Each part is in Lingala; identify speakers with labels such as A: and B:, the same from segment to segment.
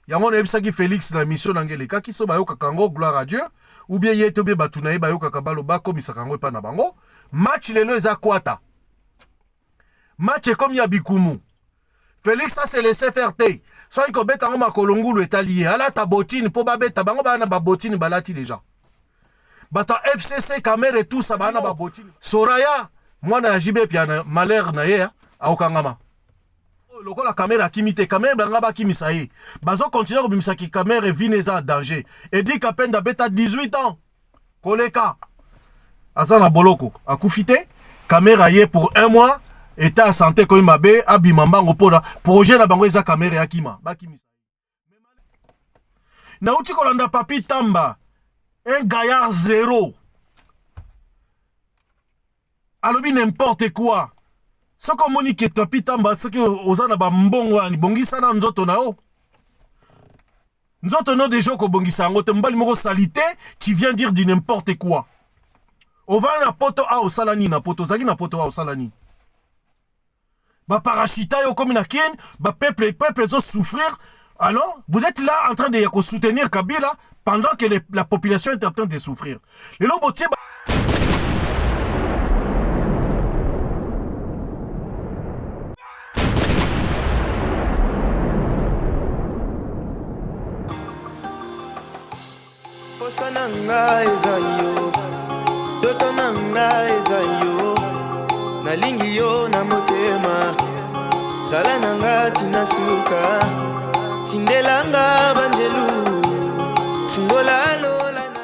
A: yango na ebisaki Félix na mission nangele kaki so bayoka kango gloire à Dieu ou bien yete be batunaye bayoka kabalo bakomisa kango epa na bango match lelo eza kwata match comme ya bikumu Félix ça c'est laissé faire te so iko beta ngo makolongulu etalié ala ta botine po babeta bango bana ba botine balati déjà bata FCC caméra et tout ça bana ba botine Soraya mwana ya JB piana malheur na ye aokangama lokola caméra kimite caméra banga ba kimisa ye bazo continuer ko bimisa ki caméra vine eza danger et dit kapenda beta 18 ans koleka asa na boloko akufite caméra ye pour 1 mois état de santé ko mabe abimambango pona projet na bango eza caméra ya kima ba kimisa na uti kolanda papi tamba un gaillard zéro alobi n'importe quoi. Ce qu'on moni que toi pitamba ce que ozana ba mbongo ani bongisa na nzoto na o. Nzoto no des gens ko bongisa ngote mbali moko salité, tu viens dire du n'importe quoi. On va na poto a au salani na poto zaki na poto a au salani. Ba parachita yo comme na ken, ba peuple zo souffrir. Alors, vous êtes là en train de soutenir Kabila pendant que la population est en train de souffrir. Les lobotier
B: Sananga ezayo dotonanga ezayo nalingi yo na motema salananga tinasuka tindelanga banjelu fungola lola na.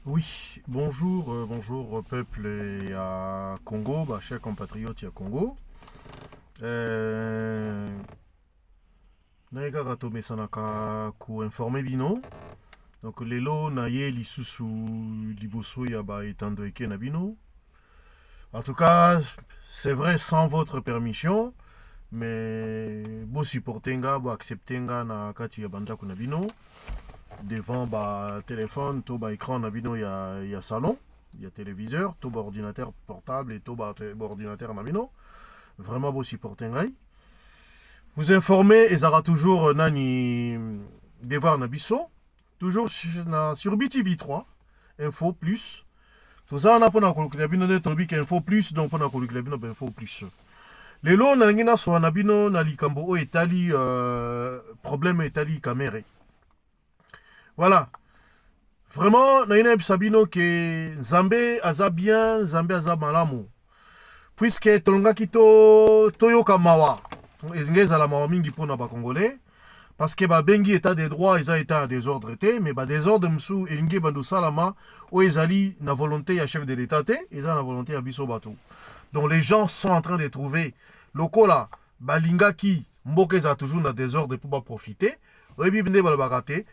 A: Oui, bonjour, bonjour peuple à Congo, bah, chers compatriotes à Congo. Naïga Gatome Sanaka ku informer bino. Donc lelo na ye lisusu liboso ya ba etando eke na bino. En tout cas, c'est vrai sans votre permission, mais bo supportenga, bo acceptenga na kati ya banda ku na bino. Devant ba téléphone, to ba écran na bino ya salon, ya téléviseur, to ba ordinateur portable et to ba ordinateur na bino. Vraiment bo supportenga. Vous informez, et ça aura toujours nani devoir nabiso, toujours sur BTV3, Info Plus. Tout ça, on a pas de Info Plus, donc on a Info Plus. Les lots, nangina so nabino nalikambo o etali problème etali caméra. Voilà. Vraiment, naina sabino que Zambé aza bien, Zambé aza malamu. Puisque tolonga kito toyoka mawa. Ezala mawa mingi pona ba congolais parce que ba bengi état des droits ils a état des ordres été mais ba des ordres msou elingi bandu salama o ezali na volonté ya chef de l'état té eza na volonté ya biso bato. Donc les gens sont en train de trouver lokola balinga ki mboka eza toujours na désordre pour ba profiter. Rebi binde ba bakate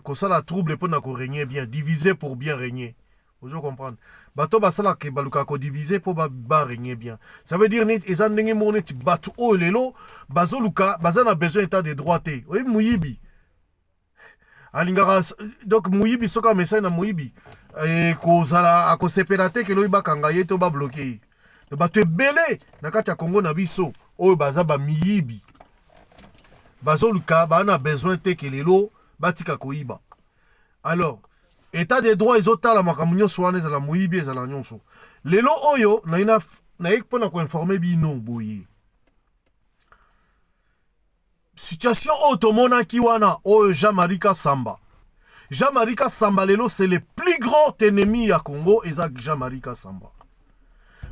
A: ko sala trouble pona ko régner bien, diviser pour bien régner. Vous comprenez? Bato basala ke baluka ko diviser pour ba régner bien. Ça veut dire net ezan ndenge mone ti bato o lelo bazoluka bazana besoin état de droit té. Oui muyibi. Alingara donc muyibi soka message na muyibi ko zala ko séparate ke loyiba kanga yeto ba bloquer. De bato belé na kati ya Congo na biso o baza ba miyibi. Bazoluka bana besoin té ke lelo batika koyiba. Alors état des droits ezota la makamunyo swane za la muibi za la nyonso. Lelo oyo na ekpona ko informer bino boye. Situation automona kiwana oyo Jean-Marie Samba. Jean-Marie Samba lelo c'est le plus grand ennemi à Congo eza Jean-Marie Samba.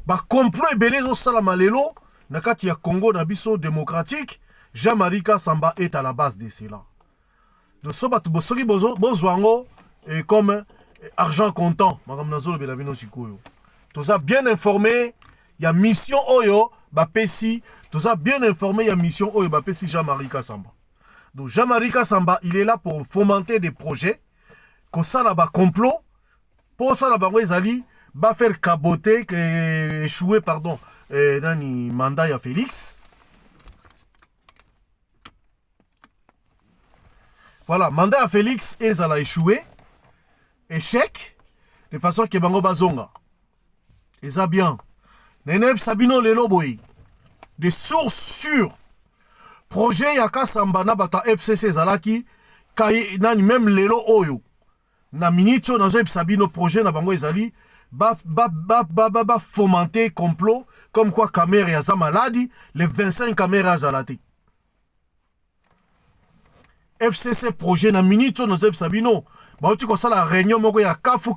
A: Ba complot ebele zo salama lelo na kati ya Congo na biso démocratique, Jean-Marie Samba est à la base de cela. Donc so batu bosoki bozwango et comme argent comptant, madame Nazolo Belabino Sikoyo. Tout ça bien informé, il y a mission Oyo, Bapesi, tout ça bien informé, il y a mission Oyo, Bapesi Jean-Marie Samba. Donc Jean-Marie Samba, il est là pour fomenter des projets, que ça là bas complot, pour ça là bas Zali, va faire caboter, échouer, pardon, nani mandat à Félix. Voilà, mandat à Félix, et ça a échoué. Échec de façon que bango bazonga et ça bien neneb sabino lelo boy des sources sûres projet ya Kasamba na bata FCC zalaki kai nani même lelo oyo na minito na zo sabino projet na bango ezali ba fomenter complot comme quoi caméra ya za maladi les 25 caméras zalati FCC projet na minito na zo sabino ba uti ko sala réunion moko ya kafu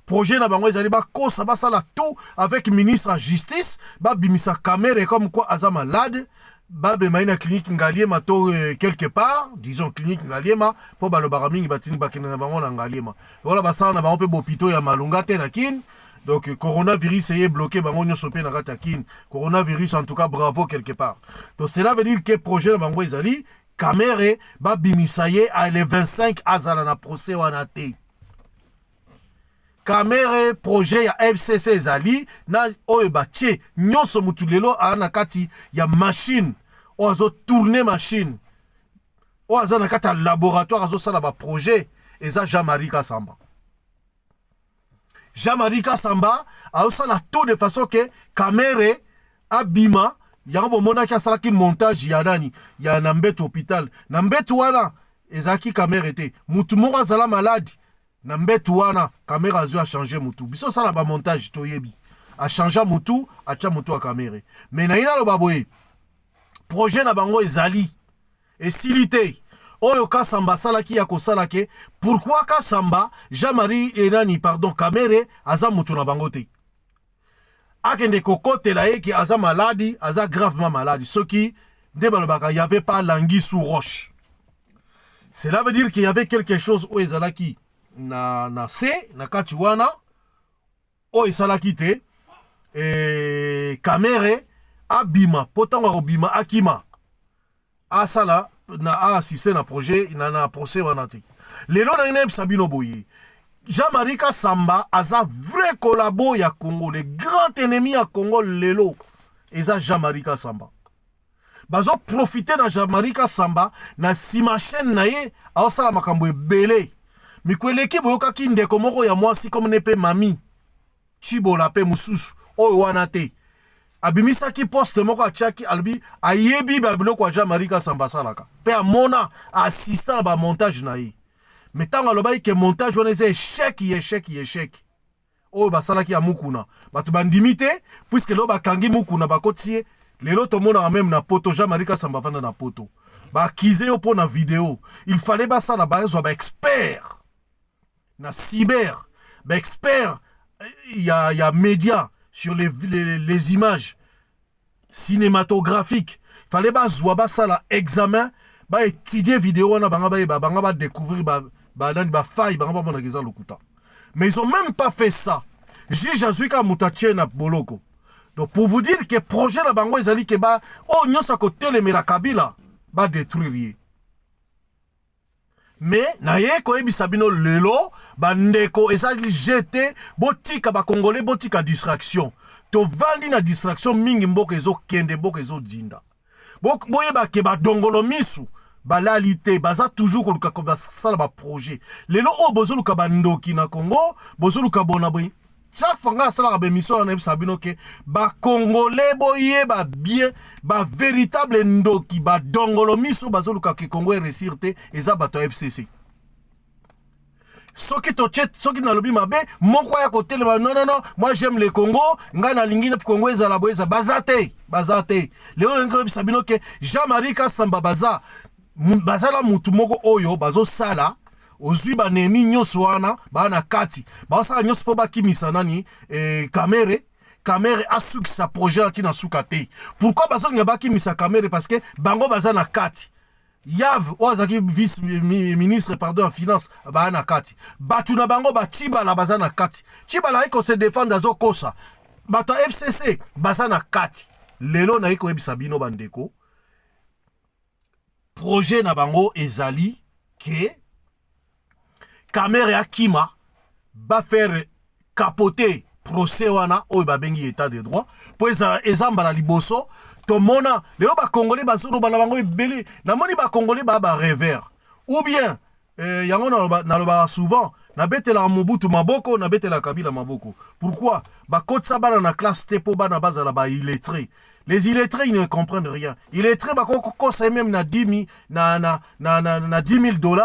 A: projet na bango ezali ba kosa ba sala tout avec ministre de justice ba bimisa caméra comme quoi aza malade Babe maina clinique ngaliema to quelque part, disons clinique ngaliema, po balobara mingi batini bakina na bango na ngaliema. Voilà basana na bango pe bopito ya malunga te na kin. Donc coronavirus est bloqué bango nyoso pe na kata kin. Coronavirus en tout cas bravo quelque part. Donc cela veut dire que projet na bango ezali caméra ba bimisaye à les 25 azala na procès wana te. Caméra projet ya FCC ezali na oyo batie nyoso mutulelo ana kati ya machine ozo tourner machine ozo na kati ya laboratoire azo sala ba projet eza Jean-Marie Kasamba. Jean-Marie Kasamba azo sala tout de façon que caméra abima yango mona ki asala ki montage ya nani ya na mbeto hôpital na mbeto wana ezaki caméra te mutu moko azala malade na mbetu wana caméra zo a changé mutu biso sala ba montage toyebi a changé mutu a tia mutu a caméra mais na ina lo baboye projet na bango ezali esilité oyo Kasamba sala ki ya kosala ke pourquoi Kasamba Jean-Marie enani pardon caméra aza mutu na bango te akende kokote la ye ki aza maladi aza gravement malade ce qui nde balobaka y avait pas languille sous roche. Cela veut dire qu'il y avait quelque chose où ezalaki na se na kati wana o esalaki te caméra abima potanga obima akima asala na assisté na projet na procès wana te lelo na ina sabino boye Jean-Marie Kasamba aza vrai collabo ya Congo le grand ennemi ya Congo lelo eza Jean-Marie Kasamba bazo profiter na Jean-Marie Kasamba na sima chaîne na ye aosala makambo ebele mikweleki boyoka ki ndeko moko ya mwasi comme nepe mami chibola pe mususu oyo wana te abimisaki poste moko atiaki albi ayebi babiloko ya Jean-Marie Kasamba salaka pe amona assistant na ba montage na ye mais ntango alobaki ke montage wana eza échec oyo basalaki ya mukuna bato bandimi te puisque lelo bakangi mukuna bakoti ye lelo tomonaka même na poto Jean-Marie Kasamba vanda na poto baakize yo mpo na video il fallait basala bazwa baexpert na cyber, expert, il y a médias sur les images cinématographiques. Il fallait pas ça là examen, ba étudier vidéo na banga découvrir ba faille banga ba na lokuta. Mais ils ont même pas fait ça. Juge Azuika Mutache na boloko. Donc pour vous dire que projet na bango ezali ke ba o nyosa ko telemela Kabila ba détruire. Mais na ye ko ebisa bino lelo bandeko ezali jeté botika ba congolais botika distraction to vandi na distraction mingi mboka ezo kende mboka ezo dinda boye ba ke ba dongolo misu balalité baza toujours ko luka ko ba sala ba projet lelo o bozoluka bandoki na Congo bozoluka bona boy chaque fois nga sala ba mission na ebisa bino ke ba congolais boye ba bien ba véritable ndoki ba dongolo miso bazoluka ke Congo réussir te eza bato FCC soki to chet soki na lobi mabe moko ya côté le non moi j'aime le Congo nga na lingi na Congo eza la boeza bazate leo ngo ebisa bino ke Jean-Marie Kasamba bazala mutu moko oyo bazo sala ozwi banemi nyonso wana bana kati basala nyonso po bakimisa nani caméra asukisa projet atina suka te pourquoi bazali bakimisa caméra parce que bango bazana kati Yav ozaki vice ministre pardon en finance bana kati batu na bango batiba la bazana kati tibala iko se défendre azo kosa bato FCC bazana kati lelo na iko ebisa bino bandeko projet na bango ezali ke caméra ya kima ba faire capoter procès wana oyo babengi état de droit po ezamba la liboso tomona lelo ba congolais bazolo bana bango ebele na moni ba congolais ba revers ou bien yango na loba souvent na betela Mobutu maboko, na betela Kabila maboko. Pourquoi? Ba kotsa bana na classe tepo bana bazala ba illettré. Les illettrés, ils ne comprennent rien. Illettrés, bah, quand c'est même na 10 000 $,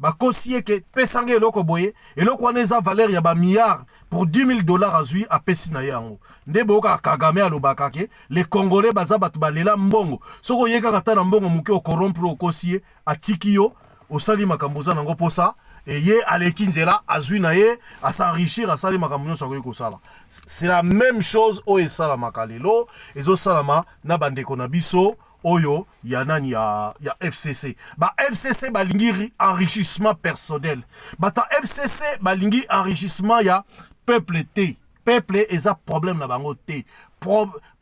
A: bah, kosie ke pesange loko boye, et loko waneza valeur ya ba milliard pour 10 000 $ à zui à pesina yango. Ndebo ka Kagame alobakake, les Congolais baza batu balela mbongo. Soko yeka kata na mbongo muke o corrompre o kosie, a tikiyo, o sali makamboza nango posa, et ye aleki nzela, a zui na ye, a s'enrichir, a sali makamboza sakoye kosala. C'est la même chose o e sala makalelo, et zo salama na bandeko na biso, Oyo, yanani ya FCC. Ba FCC balingi enrichissement personnel. Ba ta FCC balingi enrichissement ya peuple T. Peuple eza problème na bango T.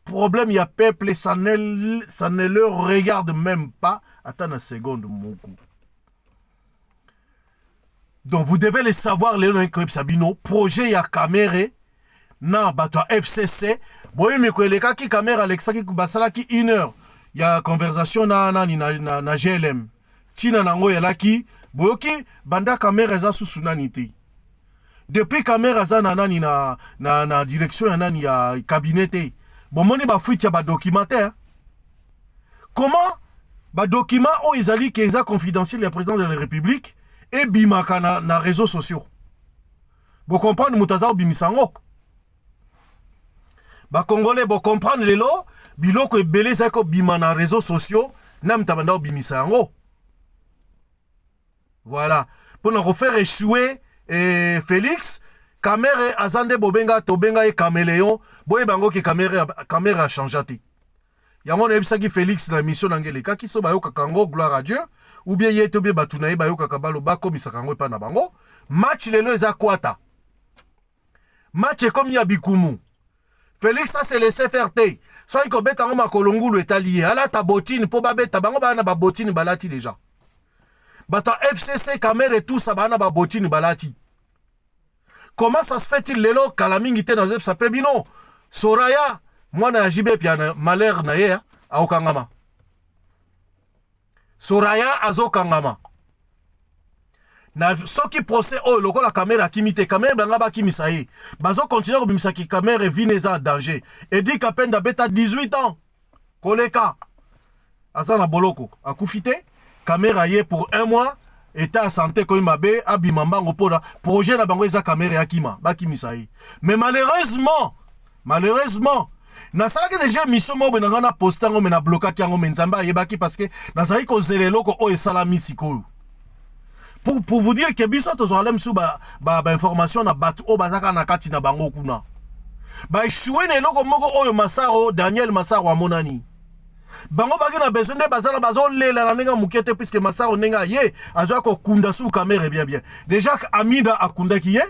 A: Problème ya peuple, ça ne leur regarde même pas. Attends une seconde, Moukou. Donc vous devez le savoir, Léon Sabino, projet ya Kamere, na bato FCC. Boye mekweleka ki Kamere Alexa ki basala ki 1 heure. Il y a conversation na GLM. Tina nango yelaki, boyoki banda kamera za susunanité. Depuis kamera za nani na direction ya nani ya cabinet. Bon moni ba fuite ya ba documentaire. Comment ba document o izali ke eza confidentiel ya président de la République et bimaka na réseaux sociaux. Bo comprendre mutaza bimisango. Ba congolais bo comprendre lelo biloko ebele zako bima na réseaux sociaux na mtabanda obimisa yango. Voilà. Pour nous refaire échouer Félix, Kamere azande bobenga tobenga e caméléon, boye bango ke Kamere a changé te. Yango na ebisaki Félix na mission nangele kaki so bayoka kango gloire à Dieu ou bien yete be batuna e bayoka kabalo bakomisa kango epa na bango. Match lelo eza kwata. Match comme ya bikumu. Félix ça c'est laissé faire te. Soit il kobeta ngo makolongulu etalié. Ala ta botine po babeta bango bana ba botine balati déjà. Bata FCC Kamere et tout ça bana ba botine balati. Comment ça se fait-il lelo kalamingi te na zep sa pebino? Soraya mwana ya jibe pia malheur na ye a okangama. Soraya azokangama. Na soki procès oh loko la caméra kimite caméra banga ba kimisa ye bazo continuer ko bimisa ki caméra vineza danger et dit qu'à peine d'abeta 18 ans koleka azana boloko akufite caméra ye pour 1 mois état santé ko mabe abimamba ngopola projet na bango eza caméra akima ba kimisa ye mais malheureusement na sala que déjà mission mo benanga na postango me na blokaki yango menzamba yebaki parce que na zali ko zelelo ko o esala misiko. Pour vous dire que biso tozalem sou ba information na batu o bazaka na kati na bango kuna. Ba échoué ne loko moko oyo Masaro Daniel Masaro amonani. Bango baki na besoin de bazala bazo lela na nenga mukete puisque Masaro nenga ye azwa ko kunda sou caméra bien. Déjà Amida akunda ki ye.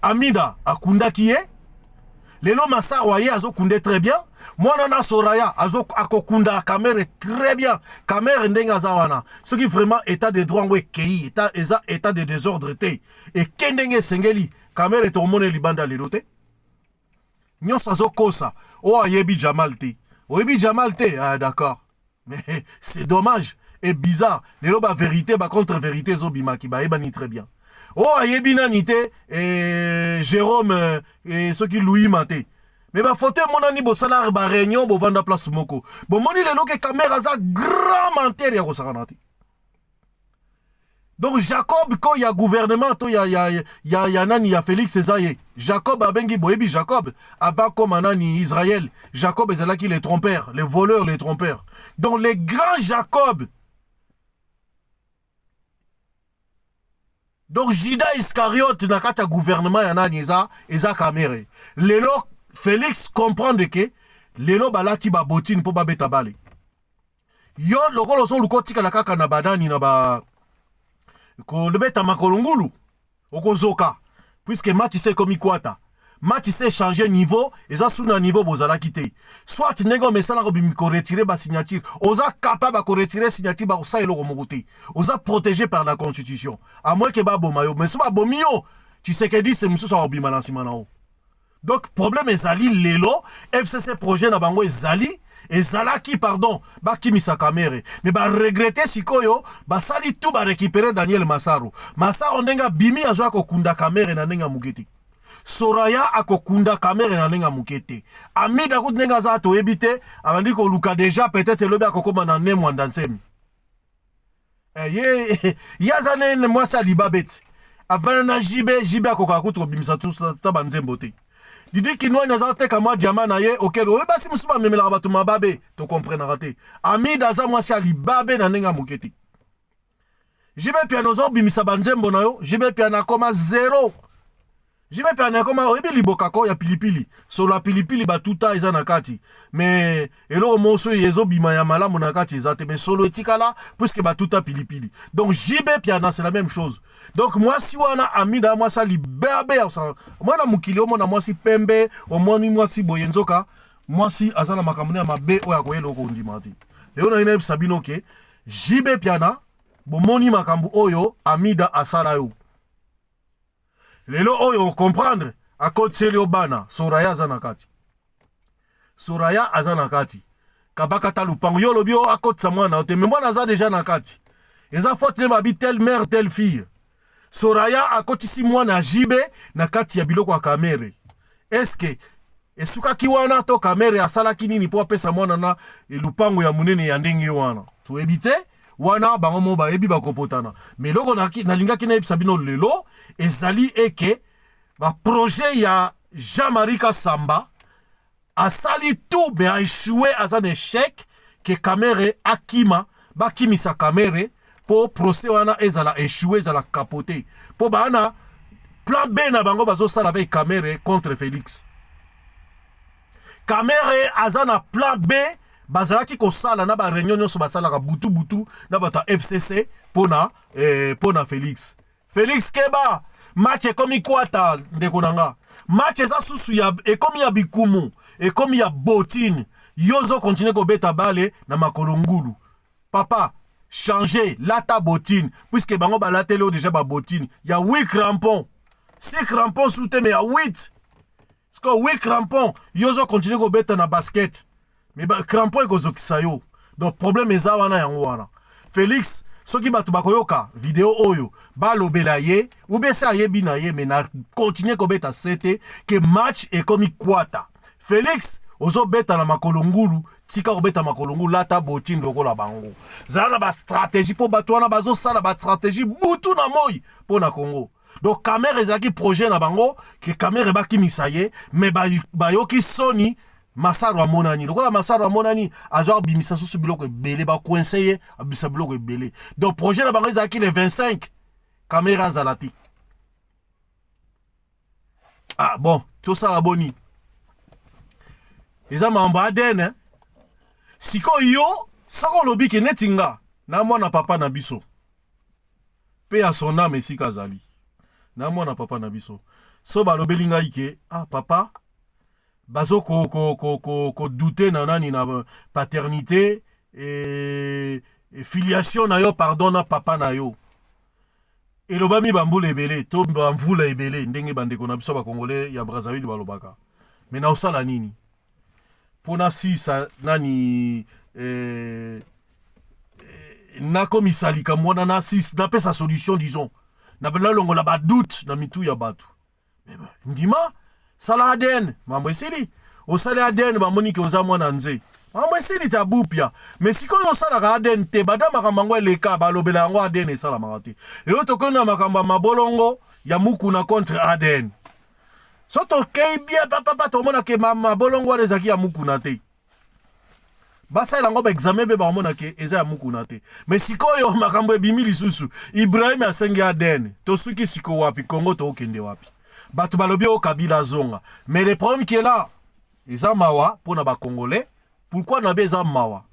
A: Amida akunda ki ye. Lelo Masaro ye azo kunde très bien. Moi na Soraya azo akokunda caméra très bien. Caméra ndenga zawana. Ce qui vraiment état de droit we kei état de désordre te. Et kendenge sengeli caméra to mone libanda lelote. Nyonso azo kosa. O ayebi Jamal te. Oyebi Jamal te. Ah d'accord. Mais c'est dommage et bizarre. Lelo ba vérité ba contre vérité zo bimaki ba ebani très bien. O ayebi nanite et Jérôme et ceux qui Louis Maté. Mais ba faute monani bo salar ba réunion bo vanda place moko. Bo moni le loke caméra za grand menteur ya kosakanati. Donc Jacob ko ya gouvernement to ya nani ya Félix Ezaye. Jacob abengi boyebi Jacob avant comme nani Israël. Jacob ezalaki les trompeurs, les voleurs, les trompeurs. Donc les grands Jacob. Donc Judas Iscariote na kata gouvernement ya nani eza caméra. Lelo Félix comprendre que lelo balati ba botine po ba beta bale. Yo lokolo son lukotika na kaka na badani na ba ko lebeta makolongulu okozoka puisque match c'est comme ikwata. Match c'est changer niveau et ça sous un niveau bozala kité. Soit nego mesala ko bimiko retirer ba signature, oza capable ko retirer signature ba ça elo ko mogote. Oza protégé par la constitution. À moins que ba bomayo, mais ça ba bomio. Tu sais que dit c'est monsieur ça obima lancement na o. Donc problème ezali lelo FCC projet na bango ezalaki pardon bakimisa kamere mais ba regretter sikoyo basali tout ba récupérer Daniel Massaro ndenga bimi azwa kokunda kamere na ndenga muketi Soraya akokunda kamere na ndenga mukete Amida kut ndenga za to ebite abandi ko luka déjà peut-être lobi akokoma na ne mwanda nsemi yazane ne mwasa libabet avana na jibe akoka kutu bimisa tout ta nzembo te Didi kinwa naza te kama diamant na ye okelo we basi musuba memela bato mababe to comprendre te Amida za mwasi alibabe na ndenga muketi jibe piano zo bimisa banzembo na yo jibe piano koma 0 jibe piano koma oyebi libokako ya pilipili so la pilipili batuta eza na kati mais elo moso yezo bima ya malamu na kati eza te mais solo etikala puisque batuta pilipili donc jibe piano c'est la même chose donc moi si wana Amida moi ça libabe ya moi na mukili omo na moi si pembe omoni moi si boyenzoka moi si azala makamune ya mabe oya koyelo ko ndimati leo na ina sabino ke jibe piano bomoni makambu oyo Amida asala yo lelo oyo comprendre akotseli obana Soraya azanakati Soraya azanakati kabaka talupango yo lobi o akotsa mwana ote mais mwana aza déjà nakati eza faute ne babi telle mère telle fille Soraya akotisi mwana jibe nakati ya biloko ya kamere est-ce que esuka kiwana to kamere asalaki nini po apesa mwana na lupango ya munene ya ndenge wana to ebite wana bango mo ba ebi bakopotana mais loko nalingaki na ebisa bino lelo ezali eke ba projet ya Jean-Marie Kasamba asali tout mais a échoué à un échec que Kamere akima bakimisa Kamere pour procès wana ezala échoué ezala capoté pour bana plan B na bango bazo sala avec Kamere contre Félix Kamere azana plan B bazalaki kosala na ba réunion nyonso basalaka butu na bata FCC pona Félix Keba match ekomi kwata ndeko nanga match eza susu ya ekomi ya bikumu ekomi ya botine yozo continue ko beta bale na makolo ngulu papa changer lata botine puisque bango balateli o déjà ba botine ya 8 crampons 6 crampons soute mais ya 8 parce que 8 crampons yozo continue ko beta na basket mais ba crampons ekozokisa yo donc problème eza wana yango wana Félix soki batu bakoyoka video oyo balobela ye ou bien ça yebi na ye mais na continuer ko beta sete que match ekomi kwata Félix ozo beta na makolo ngulu tika ko beta makolo ngulu lata botine lokola bango zala ba stratégie po batu wana bazo sala ba stratégie butu na moi po na Congo donc Kamere ezaki projet na bango que Kamere bakimisa ye mais bayoki Sony Massaro amonani lokola Massaro amonani azwa bimisa susu biloko ebele ba coincé abisa biloko ebele donc projet na bango ezaki le 25 Kamere azalati ah bon tout ça aboni eza mambo ADN siko yo sako lobi ke netinga na mwana papa na biso pe a son âme esika azali na mwana papa na biso so balobeli ngai ke ah papa bazo ko douter na nani na paternité et filiation na yo pardon na papa na yo elobami bambula ebele to bamvula ebele ndenge bandeko na biso ba congolais ya Brazzaville balobaka mais na osala nini pona si sa nani na komisalika mwana na si na pesa solution disons na longo la ba doute na mitu ya batu ndima sala ADN mambo esili osala ADN bamoni ke oza mwana nze mambo esili tabupia mais sikoyo osala ADN te badama kamango eleka balobela yango ADN esala makate lelo tokona makamba mabolongo ya mukuna contre ADN soto kei bien papa tomona ke mabolongo wana ezaki ya mukuna te basa lango ba examen be bamona ke eza ya mukuna te mais sikoyo makambo ebimi lisusu Ibrahim asengi ADN to suki siko wapi Congo to okende wapi batu balobi o Kabila zonga mais le problème qui est là eza mawa pona ba congolais pourquoi na beza mawa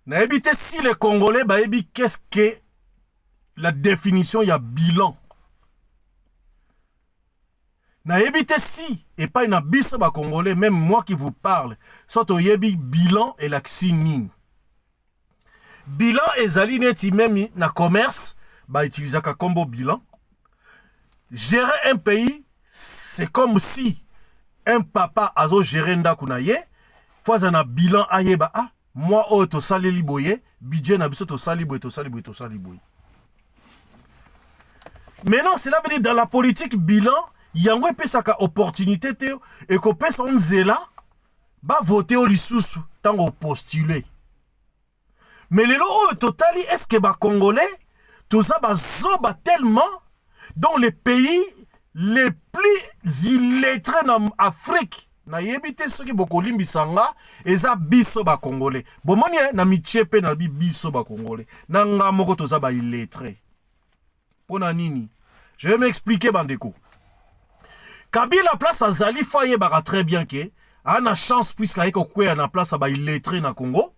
A: na ebite si les congolais ba ebi qu'est-ce que la définition ya bilan na ebite si et pas na biso ba congolais même moi qui vous parle soto yebi bilan et l'axini bilan ezali neti même na commerce ba utilisaka combo bilan gérer un pays c'est comme si un papa azo gérer ndako na ye, fois un bilan ayeba ah moi oh to sali liboye, budget na biso to sali boye, to sali boye, to sali boye. Maintenant, cela veut dire dans la politique bilan, yango epesaka opportunité te et ko pesa nzela ba voter au lisusu tango postuler. Mais les lots totali est-ce que ba congolais tout ça ba zoba tellement dans les pays les plus illettrés en Afrique na yebite soki bokolimbi sanga eza biso ba congolais. Bomoni na michepe na biso ba congolais. Na ngamoko to za ba illettré. Pona nini? Je vais m'expliquer bandeko. Kabila place à Zali Faye bara très bien que a na chance puisque aiko kwe na place ba illettré na Congo.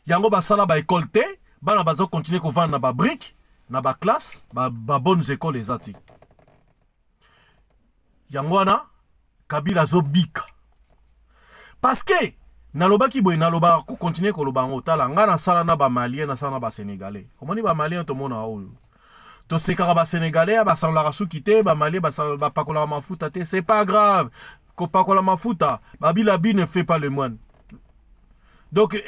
A: Yango ba sala ba école te, bana bazo continuer ko vendre na ba brique, na ba classe, ba bonnes écoles ezati. Yango na Kabila zo bika. Parce que naloba ki boy naloba ko continuer ko loba ngotala ngana sala na ba malien na sala na ba sénégalais. Comment ni ba malien to mona oyo. To sekara ba sénégalais ba sans la rasu kité ba malien ba pakola mafuta te, c'est pas grave. Ko pakola mafuta, ba bilabi ne fait pas le moine. Donc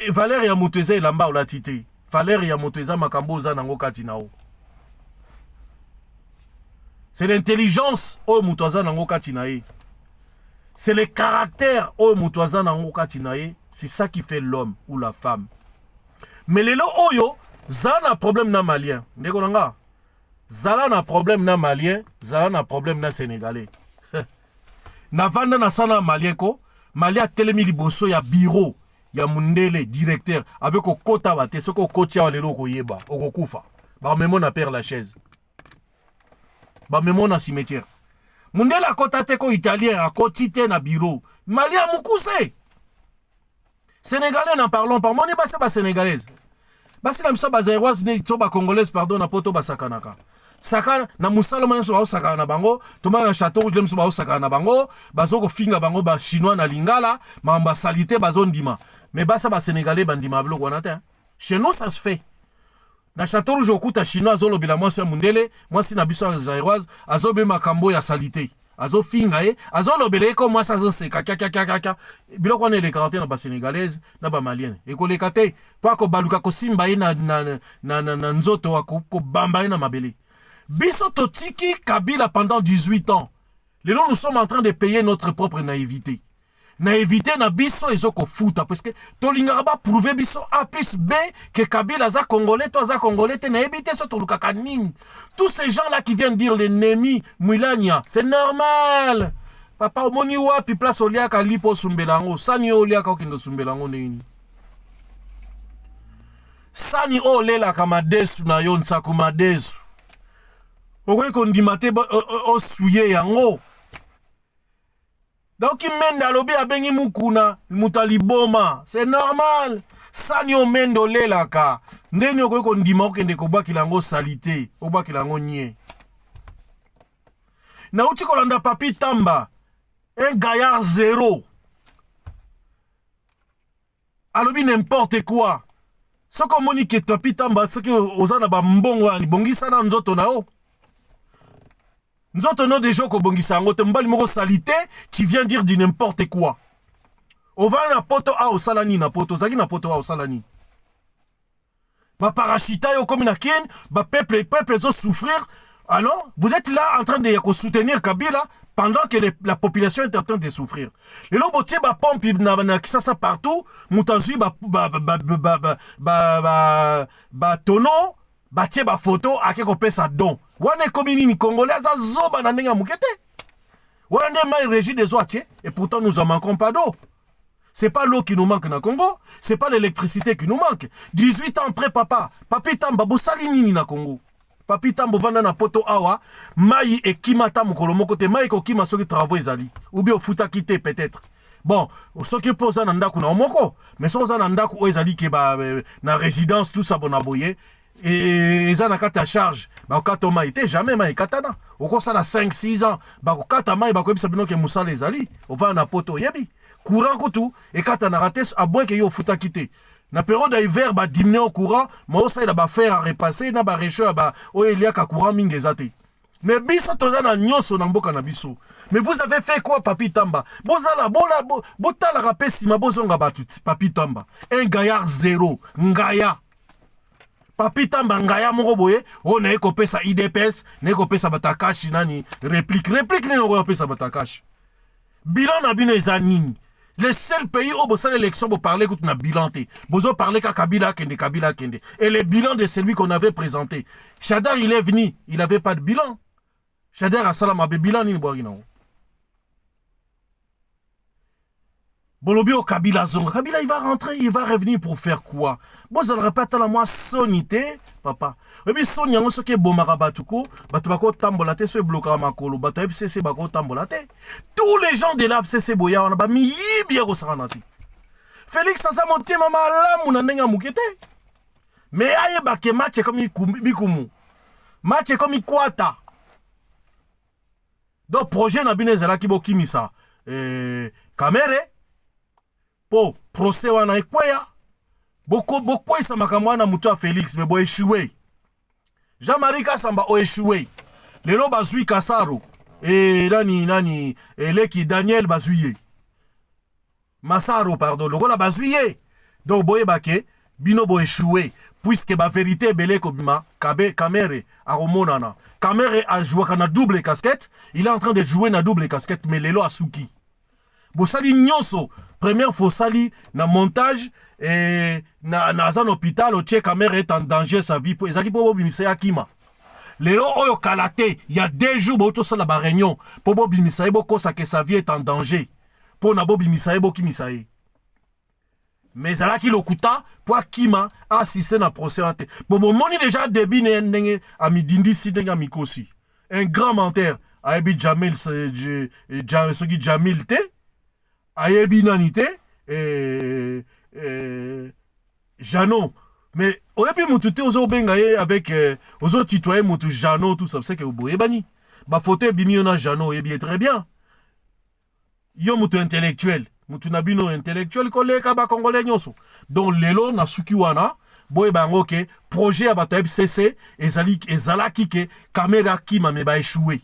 A: Valère ya muteza ilamba ola tité. Valère ya muteza makambo za nango katinao. C'est l'intelligence o mutwaza nango katinae. C'est le caractère o mutwaza nango katinae, c'est ça qui fait l'homme ou la femme. Mais les lo oyo zana problème na malien. Ndeko nanga. Zala na problème na malien, zala na problème na sénégalais. Na vanda na sana malien ko, malien telemi liboso ya bureau, ya mundele directeur, avec ko kota bate, soko kotia walelo ko yeba, oko kufa. Ba memo na perd la chaise. Ba memo na cimetière. Mundele a kota te ko italien, a kotite na bureau. Malien mukuse. Sénégalais n'en parlons pas. Moni base ba sénégalaise. Basi na miso ba zairoise ne to ba congolaise pardon na poto ba sakanaka. Saka na musalo mane so ba sakana na bango, toma na château rouge lemso ba sakana na bango, bazoko finga bango ba chinois na lingala, mamba salité bazondima. Mais basa ba sénégalais bandima bloko wana te. Chez nous ça se fait. Na château rouge okuta chinois zolo bila moi c'est mundele, moi si na biso zairoise, azobe makambo ya salité. Azo finga azo bele ko moi ça zo seka kaka biloko wana le quarantaine na ba sénégalaise na ba malienne e ko le kate po ko baluka ko simba na nzoto wa ko bamba na mabele biso totiki Kabila pendant 18 ans. Lelo nous sommes en train de payer notre propre naïveté. Naïveté na biso ezoko futa parce que tolingaka ba prouver biso A plus B que Kabila za congolais to za congolais te naïveté so tolukaka nini. Tous ces gens là qui viennent dire l'ennemi Mwilania, c'est normal. Papa omoni wapi place oliaka lipo sumbelango, sani oliaka okindo sumbelango nini. Sani olela kama desu na yon sakuma desu. Okwe kondimate osuye yango. Donc il mène à l'obé à bengi mukuna mutaliboma, c'est normal. Sanyo mendo lelaka. Ndeni okwe kondima okende kobaki lango salité, obaki lango nye. Na uti kolanda papi tamba, un gaillard zéro. Alobi n'importe quoi. Soko moni ke papi tamba, soki ozana ba mbongo ani bongisa na nzoto na o. Nous entendons des gens qui ont salité, tu viens dire du n'importe quoi. On va na poto a au salani na poto, zaki na poto a au salani. Ba parachita yo comme na ken, ba peuple zo souffrir. Alors, vous êtes là en train de soutenir Kabila pendant que la population est en train de souffrir. Et là, botier ba pompe na kisasa partout, mutazi ba tono, ba tie ba photo ake ko pesa don. Wane komini ni congolais za zoba na ndenge mukete. Wane mai régie des eaux et pourtant nous en manquons pas d'eau. C'est pas l'eau qui nous manque na Congo, c'est pas l'électricité qui nous manque. 18 ans après papa, papi tamba bosali nini na Congo. Papi tambo vanda na poto awa, mai e kimata mukolo moko te mai ko kima soki travaux ezali. Ou bien futa kité peut-être. Bon, soki poza na ndako na omoko, mais soki za na ndako o ezali ke ba na résidence tout ça bonaboye. Et ils ont à charge. Bah, au mai, jamais mai katana. Au cours de 5-6 ans, bah, au kata mai, bah, comme ça, que Moussa les ali, on va na poto yebi. Courant koutou, et katana raté, à moins que yo futa quitté. Na période d'hiver, bah, diminuer au courant, mais aussi, il a faire à repasser, n'a pas réchaud, bah, oh, il y a qu'à courant mingezate. Mais biso tozana nyonso na mboka na biso. Mais vous avez fait quoi, Papi Tamba? Bozala, botala rapé sima bozonga batuti, Papi Tamba. Un gaillard zéro, ngaya. Papi Tamba ngaya moko boye, on a ekopé sa IDPS, na ekopé sa batakashi nani, réplique ni on a sa batakashi. Bilan na bino ezanini. Le seul pays où vous avez l'élection, vous parlez qu'on a bilan. Vous parlez qu'à Kabila Kende. Et le bilan de celui qu'on avait présenté. Chadar, il est venu, il n'avait pas de bilan. Chadar a salam avait bilan ni boagina. Bolobi au Kabila Zonga. Kabila, il va rentrer, il va revenir pour faire quoi? Bon, ça ne répète à la moi sonité, papa. Et puis, son yango ce qui est bon marabatuko, batubako tambolate, ce bloquera makolo, batu FCC bako tambolate. Tous les gens de la FCC boya, on a pas mis bien au saranati. Félix, ça monte, maman, là, mon anenga moukete. Mais aïe, baké, match comme il bikumu. Match comme il kwata. Donc, projet n'a bien ezala ki bokimisa. Kamere. Po procès wana ekwaya boko isa makamwana mutu a Félix mais bo échoué. Jean-Marie Kasamba o échoué. Lelo bazui Kasaro et nani eleki Daniel bazuye. Masaro pardon, le la bazuye. Donc boye bake bino bo échoué puisque ba vérité belé kobima Kamere a romonana. Kamere a joué kana double casquette, il est en train de jouer na double casquette mais lelo asuki. Bo sali nyonso première fois sali na montage et na un hôpital au tchè Kamere est en danger sa vie pour ezaki pour bimisa ya kima. Lelo oyo kalate il y a 2 jours bo to sala ba réunion pour bimisa ebo kosa que sa vie est en danger pour na bimisa ebo kimisa e. Mais zalaki lokuta pour kima assisté na procès ate. Bon moni déjà débit ndenge a midindi si ndenge mikosi. Un grand menteur Ayebi Jamil soki Jamil te Ayebi nanite Jano. Mais Oyebi Moutouté ozo bengaye avec ozo titoye Moutou Jano tout ça c'est que vous bani. Ba photo bimi on a Jano Oyebi très bien. Yo Moutou intellectuel, Moutou nabino intellectuel koleka ba congolais nyonso. Donc lelo na suki wana boy bango ke projet abata FCC ezalaki ke caméra kima me ba échoué.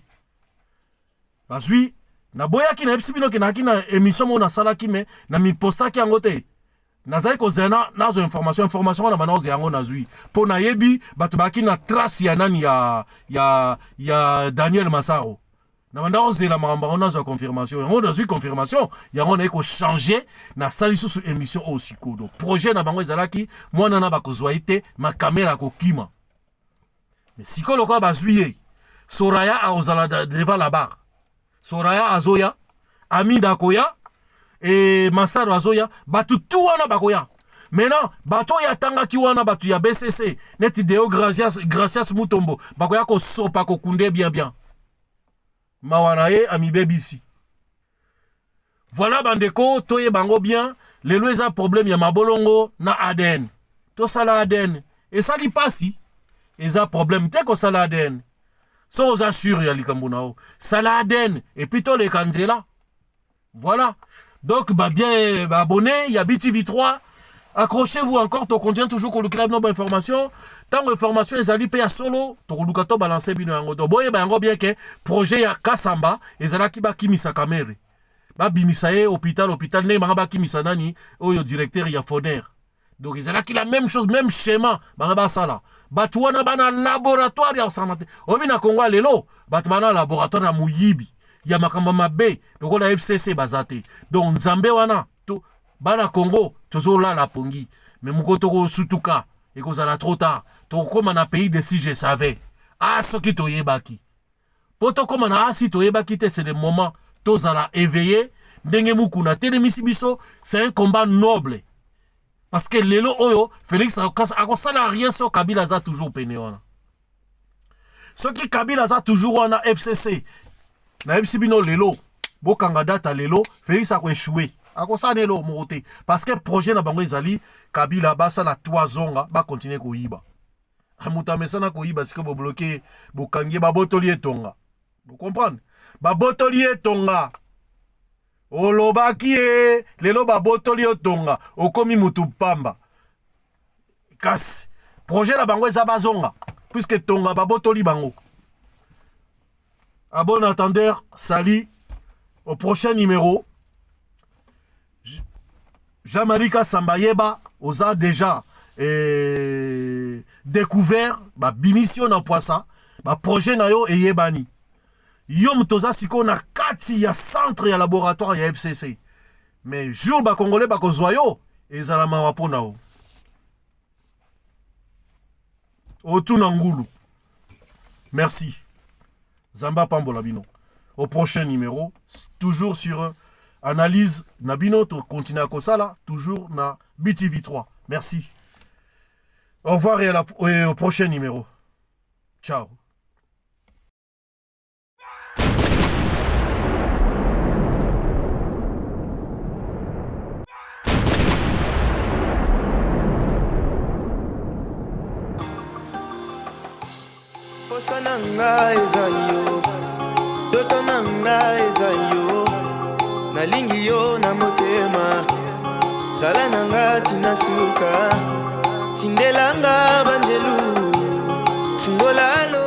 A: Bazui na boya ki na ebisibino ke na ki na émission mo na sala ki me na mi posta ki angote na zai ko zena nazo information na banoze yango na zui po na yebi batu baki na trace ya nani ya Daniel Masaro na banda oze la mamba on a confirmation yango na zui confirmation yango na eko changer na sali sous émission aussi kodo projet na bango ezalaki mwana na bakozwa ite ma caméra ko kima mais sikolo ko bazuye Soraya a ozala devant la barre. Soraya azoya, Amida koya, et Masaro azoya, batu tout wana bakoya. Maintenant, bato ya tanga ki wana batu ya BCC, net ideo gracias Mutombo, bakoya ko sopa ko kunde bien. Mawana ye ami bebisi. Voilà bandeko, toye bango bien, les lois problème ya mabolongo na Aden. To sala Aden. Et ça li pasi. Eza problème te ko sala Aden. So aux assure ya likambunao. Saladen et plutôt les Kanzela. Voilà. Donc bah bien abonné, il y a BTV3. Accrochez-vous encore, to contient toujours qu'on le crève nos informations. Tant d'informations les alliés à solo, to lukato balancer bino yango. Do boye ba ngo bien que projet ya Kasamba ezalaki ba kimisa Kamere. Ba bimisaye hôpital ne ba kimisa nani oyo directeur ya Foner. Donc ezalaki la même chose, même schéma ba sala. Batuana bana laboratoire ya santé. Obi na Kongo lelo, batubana laboratoire ya muyibi. Ya makamba mabe, donc la FCC bazate. Donc Nzambe wana to bana Congo tozo la pongi. Mais mukotoko sutuka et kozala trop tard. To koma na pays de si je savais. Ah soki to yebaki. Poto koma na si to yebaki te c'est le moment tozala éveillé. Ndenge mukuna telemisi biso, c'est un combat noble. Parce que lelo oyo, Félix akosala rien so Kabila za toujours pene wana. Ce qui Kabila za toujours wana FCC. Na FCBino lelo, bokanga data lelo, Félix ako échoué. Akosala lelo mokote. Parce que projet na bango ezali, Kabila basa la toazonga, ba continuer ko yiba. Amuta mesana ko yiba, parce que bo bloqué, bo kangie ba botoli etonga. Vous comprenez? Ba botoli etonga. Olobaki e lelo babotoli otonga okomi mutu pamba kasi projet la bango eza bazonga puisque tonga babotoli bango À bon entendeur, salut. Au prochain numéro. Jean-Marie Sambayeba, osa déjà découvert ba bimission na poisa, ba projet na yo eyebani. Yo mtoza siko na kati ya centre ya laboratoire ya FCC. Mais jour ba congolais ba kozwa yo ezala mawa pona o. Otuna ngulu. Merci. Zamba Pambola Bino. Au prochain numéro, toujours sur analyse Nabino, tu continues à Kosala, toujours na BTV3. Merci. Au revoir et au prochain numéro. Ciao.
B: Posa nanga eza yo, doto nanga eza yo, nalingi yo na motema, zala nanga tina suka, tindelanga banjelu, fungola lo